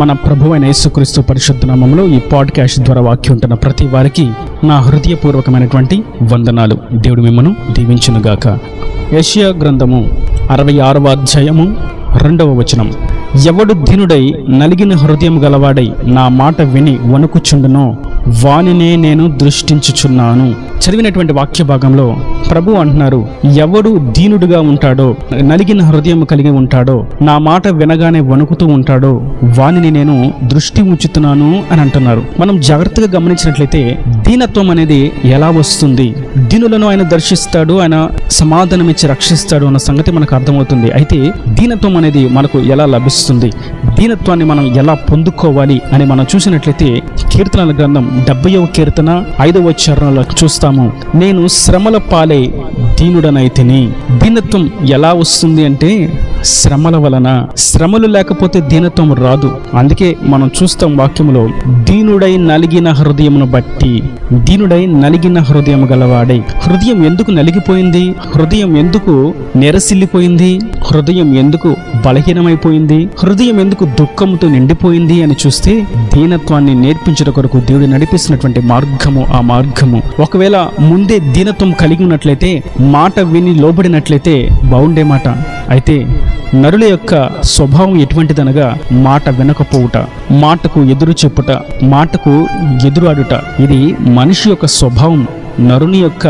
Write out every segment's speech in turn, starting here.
మన ప్రభువైన యేసుక్రీస్తు పరిశుద్ధ నామములో ఈ పాడ్కాస్ట్ ద్వారా వాక్యం ఉంటున్న ప్రతి వారికి నా హృదయపూర్వకమైనటువంటి వందనాలు. దేవుడు మిమ్మను దీవించునుగాక. యెషయా గ్రంథము 66వ అధ్యాయము 2వ వచనం. ఎవడు దీనుడై నలిగిన హృదయం గలవాడై నా మాట విని వణుకుచుండునో వానినే నేను దృష్టించుచున్నాను. చదివినటువంటి వాక్య భాగంలో ప్రభు అంటున్నారు, ఎవడు దీనుడుగా ఉంటాడో, నలిగిన హృదయం కలిగి ఉంటాడో, నా మాట వినగానే వణుకుతూ ఉంటాడో వానిని నేను దృష్టి ఉంచుతున్నాను అని అంటున్నారు. మనం జాగ్రత్తగా గమనించినట్లయితే దీనత్వం అనేది ఎలా వస్తుంది? దీనులను ఆయన దర్శిస్తాడు, ఆయన సమాధానం ఇచ్చి రక్షిస్తాడు అన్న సంగతి మనకు అర్థమవుతుంది. అయితే దీనత్వం అనేది మనకు ఎలా లభిస్తుంది, దీనత్వాన్ని మనం ఎలా పొందుకోవాలి అని మనం చూసినట్లయితే కీర్తనల గ్రంథం 70వ కీర్తన 5వ చరణంలో చూస్తాము. నేను శ్రమల పాలై దీనుడనైతిని. దీనత్వం ఎలా వస్తుంది అంటే శ్రమల వలన. శ్రమలు లేకపోతే దీనత్వం రాదు. అందుకే మనం చూస్తాం వాక్యములో, దీనుడై నలిగిన హృదయమును బట్టి. దీనుడై నలిగిన హృదయం గలవాడై. హృదయం ఎందుకు నలిగిపోయింది? హృదయం ఎందుకు నెరసిల్లిపోయింది? హృదయం ఎందుకు బలహీనమైపోయింది? హృదయం ఎందుకు దుఃఖంతో నిండిపోయింది అని చూస్తే దీనత్వాన్ని నేర్పించడం కొరకు దేవుడు నడిపిస్తున్నటువంటి మార్గము ఆ మార్గము. ఒకవేళ ముందే దీనత్వం కలిగి ఉన్నట్లయితే, మాట విని లోబడినట్లయితే బాగుండే మాట. అయితే నరుల యొక్క స్వభావం ఎటువంటిదనగా మాట వినకపోవుట, మాటకు ఎదురు చెప్పుట, మాటకు ఎదురు ఆడుట. ఇది మనిషి యొక్క స్వభావం, నరుని యొక్క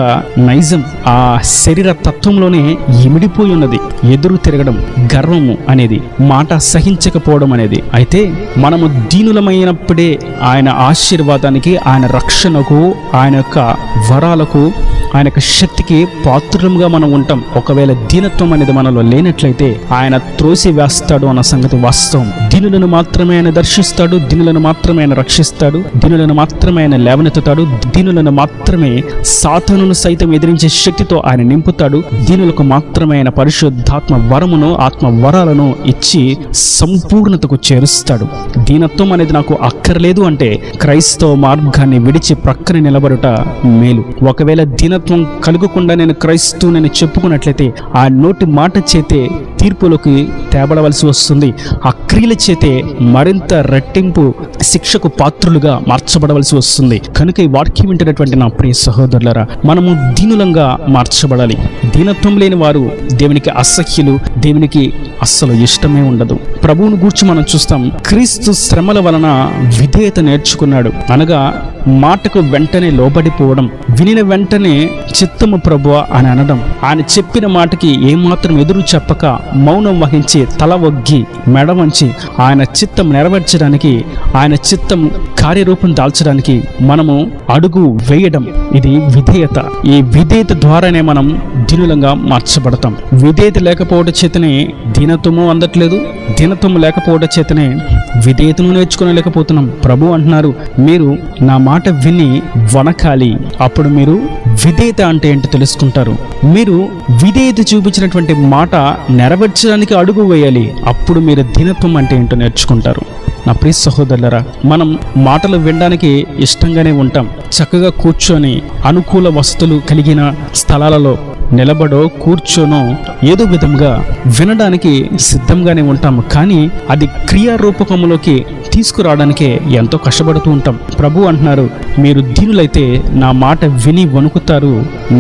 నైజం, ఆ శరీర తత్వంలోనే ఇమిడిపోయి ఉన్నది. ఎదురు తిరగడం, గర్వము అనేది, మాట సహించకపోవడం అనేది. అయితే మనము దీనులమైనప్పుడే ఆయన ఆశీర్వాదానికి, ఆయన రక్షణకు, ఆయన యొక్క వరాలకు, ఆయన యొక్క శక్తికి పాత్రులుగా మనం ఉంటాం. ఒకవేళ దీనత్వం అనేది మనలో లేనట్లయితే ఆయన త్రోసి వేస్తాడు అన్న సంగతి వాస్తవం. దీనులను మాత్రమే ఆయన దర్శిస్తాడు, దీనులను మాత్రమే ఆయన రక్షిస్తాడు, దీనులను మాత్రమే ఆయన లేవనెత్తుతాడు, దీనులను మాత్రమే సాతానును సైతం ఎదిరించే శక్తితో ఆయన నింపుతాడు. దీనులకు మాత్రమే ఆయన పరిశుద్ధాత్మ వరమును, ఆత్మ వరాలను ఇచ్చి సంపూర్ణతకు చేరుస్తాడు. దీనత్వం అనేది నాకు అక్కర్లేదు అంటే క్రైస్తవ మార్గాన్ని విడిచి ప్రక్కన నిలబడుట మేలు. ఒకవేళ దీనత్వం కలుగకుండా నేను క్రైస్తవునని చెప్పుకున్నట్లయితే ఆ నోటి మాట చేతే తీర్పులోకి తేబడవలసి వస్తుంది. ఆ క్రియల చేతే మరింత రెట్టింపు శిక్షకు పాత్రులుగా మార్చబడవలసి వస్తుంది. కనుక ఈ వాక్యం వింటున్నటువంటి నా ప్రియ సహోదరులారా, మనము దీనులంగా మార్చబడాలి. దీనత్వం లేని వారు దేవునికి అసహ్యులు, దేవునికి అస్సలు ఇష్టమే ఉండదు. ప్రభువును గూర్చి మనం చూస్తాం, క్రీస్తు శ్రమల వలన విధేయత నేర్చుకున్నాడు. అనగా మాటకు వెంటనే లోబడిపోవడం, వినిన వెంటనే చిత్తము ప్రభువా అని అనడం, ఆయన చెప్పిన మాటకి ఏమాత్రం ఎదురు చెప్పక మౌనం వహించి తల ఒగ్గి మెడ వంచి ఆయన చిత్తం నెరవేర్చడానికి, ఆయన చిత్తం కార్యరూపం దాల్చడానికి మనము అడుగు వేయడం, ఇది విధేయత. ఈ విధేయత ద్వారానే మనం దీనులంగా మార్చబడతాం. విధేయత లేకపోవడం చేతనే దీనత్వము అందట్లేదు, దీనత్వము లేకపోవడం చేతనే విధేయతను నేర్చుకోలేకపోతున్నాం. ప్రభు అంటున్నారు, మీరు నా మాట విని వనకాలి, అప్పుడు మీరు విధేయత అంటే ఏంటో తెలుసుకుంటారు. మీరు విధేయత చూపించినటువంటి మాట నెరవేర్చడానికి అడుగు వేయాలి, అప్పుడు మీరు దీనత్వం అంటే ఏంటో నేర్చుకుంటారు. నా ప్రియ సహోదరులారా, మనం మాటలు వినడానికి ఇష్టంగానే ఉంటాం. చక్కగా కూర్చొని అనుకూల వస్తువులు కలిగిన స్థలాలలో నిలబడో కూర్చోనో ఏదో విధంగా వినడానికి సిద్ధంగానే ఉంటాం. కానీ అది క్రియారూపకంలోకి తీసుకురావడానికే ఎంతో కష్టపడుతూ ఉంటాం. ప్రభు అంటున్నారు, మీరు దీనులైతే నా మాట విని వణుకుతారు,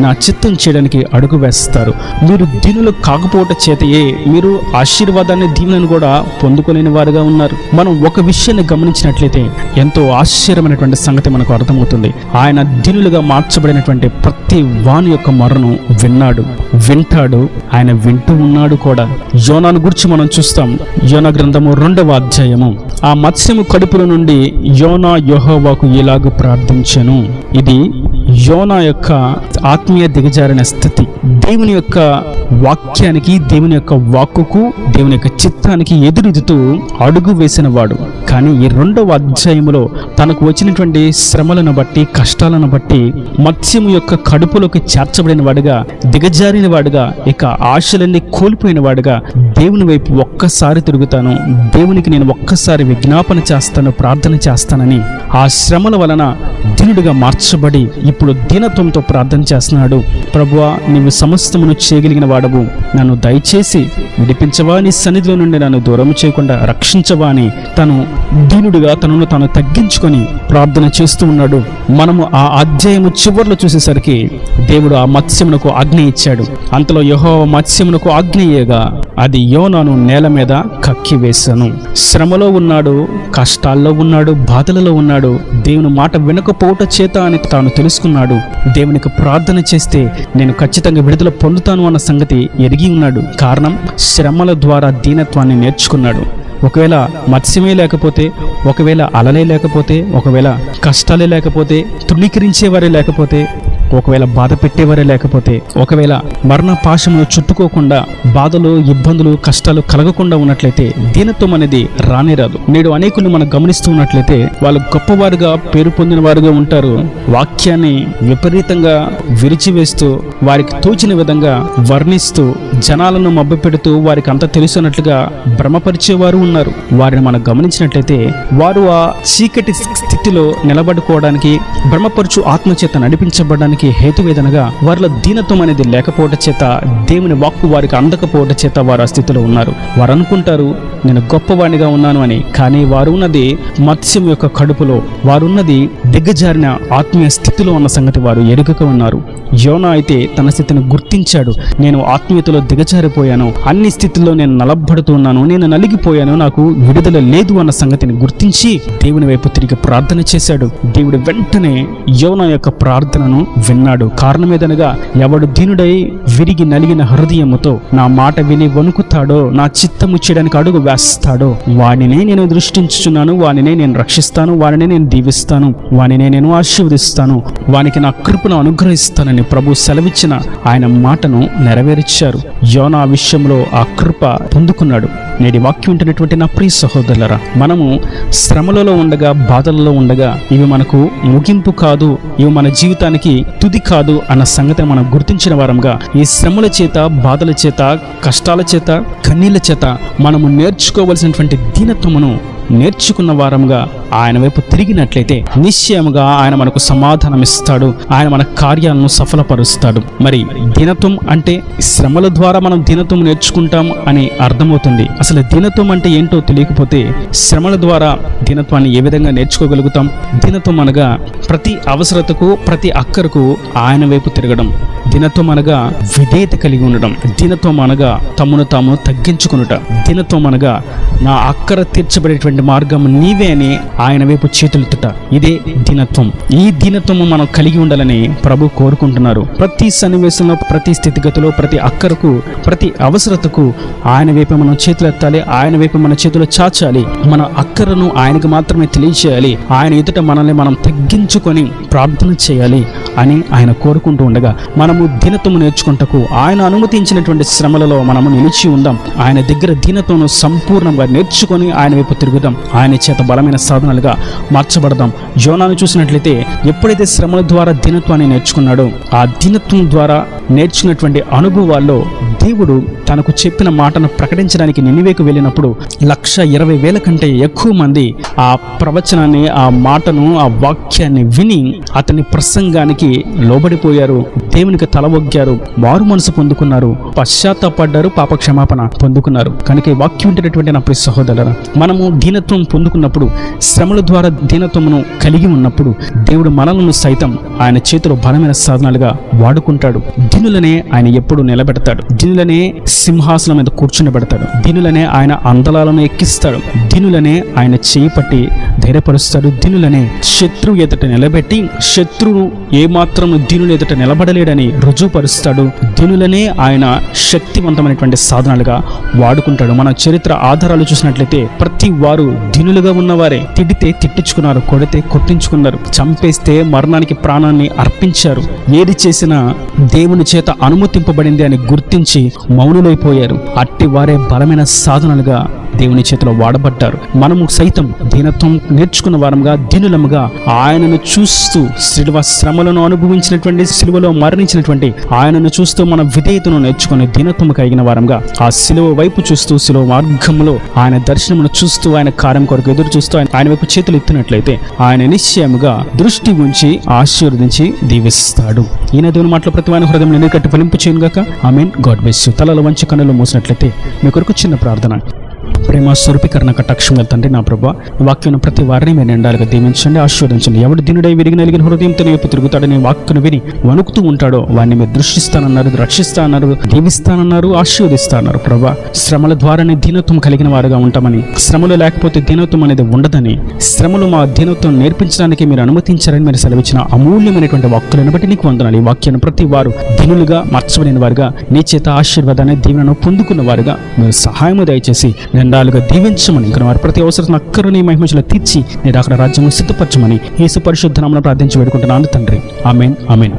నా చిత్తం చేయడానికి అడుగు వేస్తారు. మీరు దీనులు కాకపోవట చేతయే మీరు ఆశీర్వాదాన్ని, దీనులను కూడా పొందుకోలేని వారుగా ఉన్నారు. మనం ఒక విషయాన్ని గమనించినట్లయితే ఎంతో ఆశ్చర్యమైనటువంటి సంగతి మనకు అర్థమవుతుంది. ఆయన దీనులుగా మార్చబడినటువంటి ప్రతి వాని యొక్క మొరను విన్నాడు, వింటాడు, ఆయన వింటూ ఉన్నాడు కూడా. యోనాను గురించి మనం చూస్తాం. యోనా గ్రంథము 2వ అధ్యాయము. ఆ మత్స్యము కడుపుల నుండి యోనా యెహోవాకు ఇలాగ ప్రార్థించెను. ఇది యోనా యొక్క ఆత్మీయ దిగజారిన స్థితి. దేవుని యొక్క వాక్యానికి, దేవుని యొక్క వాక్కుకు, దేవుని యొక్క చిత్తానికి ఎదురుదుతూ అడుగు వేసిన వాడు. కానీ ఈ 2వ అధ్యాయములో తనకు వచ్చినటువంటి శ్రమలను బట్టి, కష్టాలను బట్టి మత్స్యము యొక్క కడుపులోకి చేర్చబడిన వాడుగా, దిగజారిన వాడుగా, ఇక ఆశలన్నీ కోల్పోయిన వాడుగా దేవుని వైపు ఒక్కసారి తిరుగుతాను, దేవునికి నేను ఒక్కసారి విజ్ఞాపన చేస్తాను, ప్రార్థన చేస్తానని ఆ శ్రమల వలన దీనుడిగా మార్చబడి ఇప్పుడు దీనత్వంతో ప్రార్థన చేస్తున్నాడు. ప్రభువా, నీవు నీవు సమస్తమును చేయగలిగిన వాడవు, నన్ను దయచేసి విడిపించవా, నీ సన్నిధిలో నుండి నన్ను దూరం చేయకుండా రక్షించవా అని తను దీనుడిగా తనను తాను తగ్గించుకొని ప్రార్థన చేస్తూ ఉన్నాడు. మనము ఆ అధ్యాయము చివర్లో చూసేసరికి దేవుడు ఆ మత్స్యమునకు ఆజ్ఞ ఇచ్చాడు. అంతలో యెహోవా మత్స్యమునకు ఆజ్ఞ ఇయ్యగా అది యోనాను నేల మీద కక్కివేశాను. శ్రమలో ఉన్నాడు, కష్టాల్లో ఉన్నాడు, బాధలలో ఉన్నాడు. దేవుని మాట వినకపోవట చేత అని తాను తెలుసుకున్నాడు. దేవునికి ప్రార్థన చేస్తే నేను ఖచ్చితంగా విడుదల పొందుతాను అన్న సంగతి ఎరిగి ఉన్నాడు. కారణం, శ్రమల ద్వారా దీనత్వాన్ని నేర్చుకున్నాడు. ఒకవేళ మత్స్యమే లేకపోతే, ఒకవేళ అలలే లేకపోతే, ఒకవేళ కష్టాలే లేకపోతే, తృణీకరించేవారే లేకపోతే, ఒకవేళ బాధ పెట్టేవారే లేకపోతే, ఒకవేళ మరణ పాశమును చుట్టుకోకుండా బాధలు, ఇబ్బందులు, కష్టాలు కలగకుండా ఉన్నట్లయితే దీనత్వం అనేది రానే రాదు. నేడు అనేకులు మనం గమనిస్తూ ఉన్నట్లయితే వాళ్ళు గొప్పవారుగా పేరు పొందిన వారుగా ఉంటారు. వాక్యాన్ని విపరీతంగా విరిచివేస్తూ వారికి తోచిన విధంగా వర్ణిస్తూ జనాలను మభ్యపెడుతూ వారికి అంత తెలుసున్నట్లుగా భ్రమపరిచేవారు ఉన్నారు. వారిని మనం గమనించినట్లయితే వారు ఆ చీకటి స్థితిలో నిలబడుకోవడానికి, భ్రమపరచు ఆత్మచేత నడిపించబడడానికి హేతువేదనగా వారిలో దీనత్వం అనేది లేకపోవట చేత, దేవుని వాక్కు వారికి అందకపోవట చేత వారు ఆ స్థితిలో ఉన్నారు. వారు అనుకుంటారు నేను గొప్పవాడిగా ఉన్నాను అని. కానీ వారు ఉన్నది మత్స్యం యొక్క కడుపులో, వారున్నది దిగజారిన ఆత్మీయ స్థితిలో ఉన్న సంగతి వారు ఎరుగక ఉన్నారు. యోనా అయితే తన స్థితిని గుర్తించాడు. నేను ఆత్మీయతలో దిగజారిపోయాను, అన్ని స్థితిలో నేను నలబడుతున్నాను, నేను నలిగిపోయాను, నాకు విడుదల లేదు అన్న సంగతిని గుర్తించి దేవుని వైపు తిరిగి ప్రార్థన చేశాడు. దేవుడు వెంటనే యోనా యొక్క ప్రార్థనను విన్నాడు. కారణమేదనగా, ఎవడు దీనుడై విరిగి నలిగిన హృదయముతో నా మాట విని వణుకుతాడో, నా చిత్తము చేయడానికి అడుగు వేస్తాడో వాడినే నేను దృష్టించుచున్నాను, వాడినే నేను రక్షిస్తాను, వాడినే నేను దీవిస్తాను, వాడినే నేను ఆశీర్వదిస్తాను, వానికి నా కృపను అనుగ్రహిస్తానని ప్రభు సెలవిచ్చిన ఆయన మాటను నెరవేర్చారు. యోనా విషయంలో ఆ కృప పొందుకున్నాడు. నేటి వాక్యం వింటున్నటువంటి నా ప్రియ సహోదరులారా, మనము శ్రమలలో ఉండగా, బాధలలో ఉండగా ఇవి మనకు ముగింపు కాదు, ఇవి మన జీవితానికి తుది కాదు అన్న సంగతిని మనం గుర్తించిన వారంగా, ఈ శ్రమల చేత, బాధల చేత, కష్టాల చేత, కన్నీళ్ల చేత మనము నేర్చుకోవలసినటువంటి దీనత్వమును నేర్చుకున్న వారంగా ఆయన వైపు తిరిగినట్లయితే నిశ్చయముగా ఆయన మనకు సమాధానం ఇస్తాడు. ఆయన మన కార్యాలను సఫలపరుస్తాడు. మరి దీనత్వం అంటే శ్రమల ద్వారా మనం దీనత్వం నేర్చుకుంటాం అని అర్థమవుతుంది. అసలు దీనత్వం అంటే ఏంటో తెలియకపోతే శ్రమల ద్వారా దీనత్వాన్ని ఏ విధంగా నేర్చుకోగలుగుతాం? దీనత్వం అనగా ప్రతి అవసరతకు, ప్రతి అక్కరకు ఆయన వైపు తిరగడం. దీనత్వం అనగా విధేయత కలిగి ఉండడం. దీనత్వం అనగా తమను తాము తగ్గించుకునుట. దీనత్వం అనగా నా అక్కర తీర్చబడేటువంటి మార్గం నీవే అని ఆయన వైపు చేతులెత్తుట. ఇదే దీనత్వం. ఈ దీనత్వము మనం కలిగి ఉండాలని ప్రభు కోరుకుంటున్నారు. ప్రతి సన్నివేశంలో, ప్రతి స్థితిగతిలో, ప్రతి అక్కరకు, ప్రతి అవసరతకు ఆయన వైపు మనం చేతులెత్తాలి. ఆయన వైపు మన చేతులు చాచాలి. మన అక్కరను ఆయనకు మాత్రమే తెలియచేయాలి. ఆయన ఎదుట మనల్ని మనం తగ్గించుకొని ప్రార్థన చేయాలి అని ఆయన కోరుకుంటూ ఉండగా, మనము దీనత్వము నేర్చుకుంటకు ఆయన అనుమతించినటువంటి శ్రమలలో మనము నిలిచి ఉందాం. ఆయన దగ్గర దీనత్వము సంపూర్ణంగా నేర్చుకొని ఆయన వైపు తిరుగుదాం. ఆయన చేత బలమైన సాధనాలుగా మార్చబడదాం. యోనాను చూసినట్లయితే ఎప్పుడైతే శ్రమల ద్వారా దీనత్వాన్ని నేర్చుకున్నాడో, ఆ దీనత్వం ద్వారా నేర్చుకున్నటువంటి అనుభవాల్లో దేవుడు తనకు చెప్పిన మాటను ప్రకటించడానికి నినివేకు వెళ్ళినప్పుడు 120,000 కంటే ఎక్కువ మంది ఆ ప్రవచనాన్ని, ఆ మాటను, ఆ వాక్యాన్ని విని అతని ప్రసంగానికి లోబడిపోయారు. దేవునికి తలవొగ్గారు, మారు మనసు పొందుకున్నారు, పశ్చాత్తాపడ్డారు, పాపక్షమాపణ పొందుకున్నారు. కనుక ఈ వాక్యం వింటున్నటువంటి నా ప్రియ సహోదరులారా, మనము దీనత్వం పొందుకున్నప్పుడు, శ్రమల ద్వారా దీనత్వమును కలిగి ఉన్నప్పుడు దేవుడు మనలను సైతం ఆయన చేతిలో బలమైన సాధనాలుగా వాడుకుంటాడు. దీనులనే ఆయన ఎప్పుడు నిలబెడతాడు. దీనులనే సింహాసనం మీద కూర్చుండబెడతాడు. దీనులనే ఆయన అందలాలను ఎక్కిస్తాడు. దీనులనే ఆయన చేయి పట్టి ధైర్యపరుస్తాడు. దీనులనే శత్రువు ఎదుట నిలబెట్టి శత్రువు ఏమాత్రం దీనుల ఎదుట నిలబడలేడని రుజువుపరుస్తాడు. దీనులనే ఆయన శక్తివంతమైనటువంటి సాధనాలుగా వాడుకుంటాడు. మన చరిత్ర ఆధారాలు చూసినట్లయితే ప్రతి వారు దీనులుగా ఉన్నవారే. తిడితే తిట్టించుకున్నారు, కొడితే కొట్టించుకున్నారు, చంపేస్తే మరణానికి ప్రాణాన్ని అర్పించారు. ఏది చేసినా దేవుని చేత అనుమతింపబడింది అని గుర్తించి మౌనులైపోయారు. అట్టి వారే బలమైన సాధనాలుగా దేవుని చేతిలో వాడబడ్డారు. మనము సైతం దీనత్వం నేర్చుకున్న వారంగా, దీనులముగా ఆయనను చూస్తూ, శిలువ శ్రమలను అనుభవించినటువంటి, శిలువలో మరణించినటువంటి ఆయనను చూస్తూ మన విధేయతను నేర్చుకుని దీనత్వము కలిగిన వారంగా ఆ శిలువ వైపు చూస్తూ, శిలువ మార్గంలో ఆయన దర్శనమును చూస్తూ, ఆయన కార్యం కొరకు ఎదురు చూస్తూ ఆయన వైపు చేతులు ఎత్తినట్లయితే ఆయన నిశ్చయముగా దృష్టి ఉంచి ఆశీర్వదించి దీవిస్తాడు. ఈయన దేవుని మాటలు ప్రతి వాని హృదయం నేను కట్టి ఫలింపు చేయను గాక. ఆమేన్. God bless you. తలలో వంచి కన్నులు మూసినట్లయితే మీ కొరకు చిన్న ప్రార్థన. ప్రేమ స్వరూపీకరణ కటాక్షం తండ్రి, నా ప్రభా, వాక్యం ప్రతి వారిని మీరు నిండాలుగా దీవించండి, ఆశీర్వదించండి. ఎవడు దీనుడై విరిగి నలిగిన హృదయంతో వైపు తిరుగుతాడని వాక్యను విని వణుకుతూ ఉంటాడో వాడిని మీరు దృష్టిస్తానన్నారు, రక్షిస్తానన్నారు, దీవిస్తానన్నారు, ఆశీర్వదిస్తానన్నారు. ప్రభా, శ్రమల ద్వారానే దీనత్వం కలిగిన వారుగా ఉంటామని, శ్రమలు లేకపోతే దీనత్వం అనేది ఉండదని, శ్రమలు మా దీనత్వం నేర్పించడానికి మీరు అనుమతించారని మీరు సెలవిచ్చిన అమూల్యమైనటువంటి వాక్కులను బట్టి నీకు వందనాలు. ఈ వాక్యాన్ని ప్రతి వారు దీనులుగా, మార్చబడిన వారుగా, నీ చేత ఆశీర్వాదాన్ని, దీవెనను పొందుకున్న వారుగా మీరు సహాయము దయచేసి నిండాలుగా దీవించమని, ఇంకా వారి ప్రతి అవసరం అక్కరని మహిమలో తీర్చి నేను అక్కడ రాజ్యంలో సిద్ధపరచమని యేసు పరిశుద్ధ నామమున ప్రార్థించి వేడుకుంటున్నాను తండ్రి. ఆమేన్. ఆమేన్.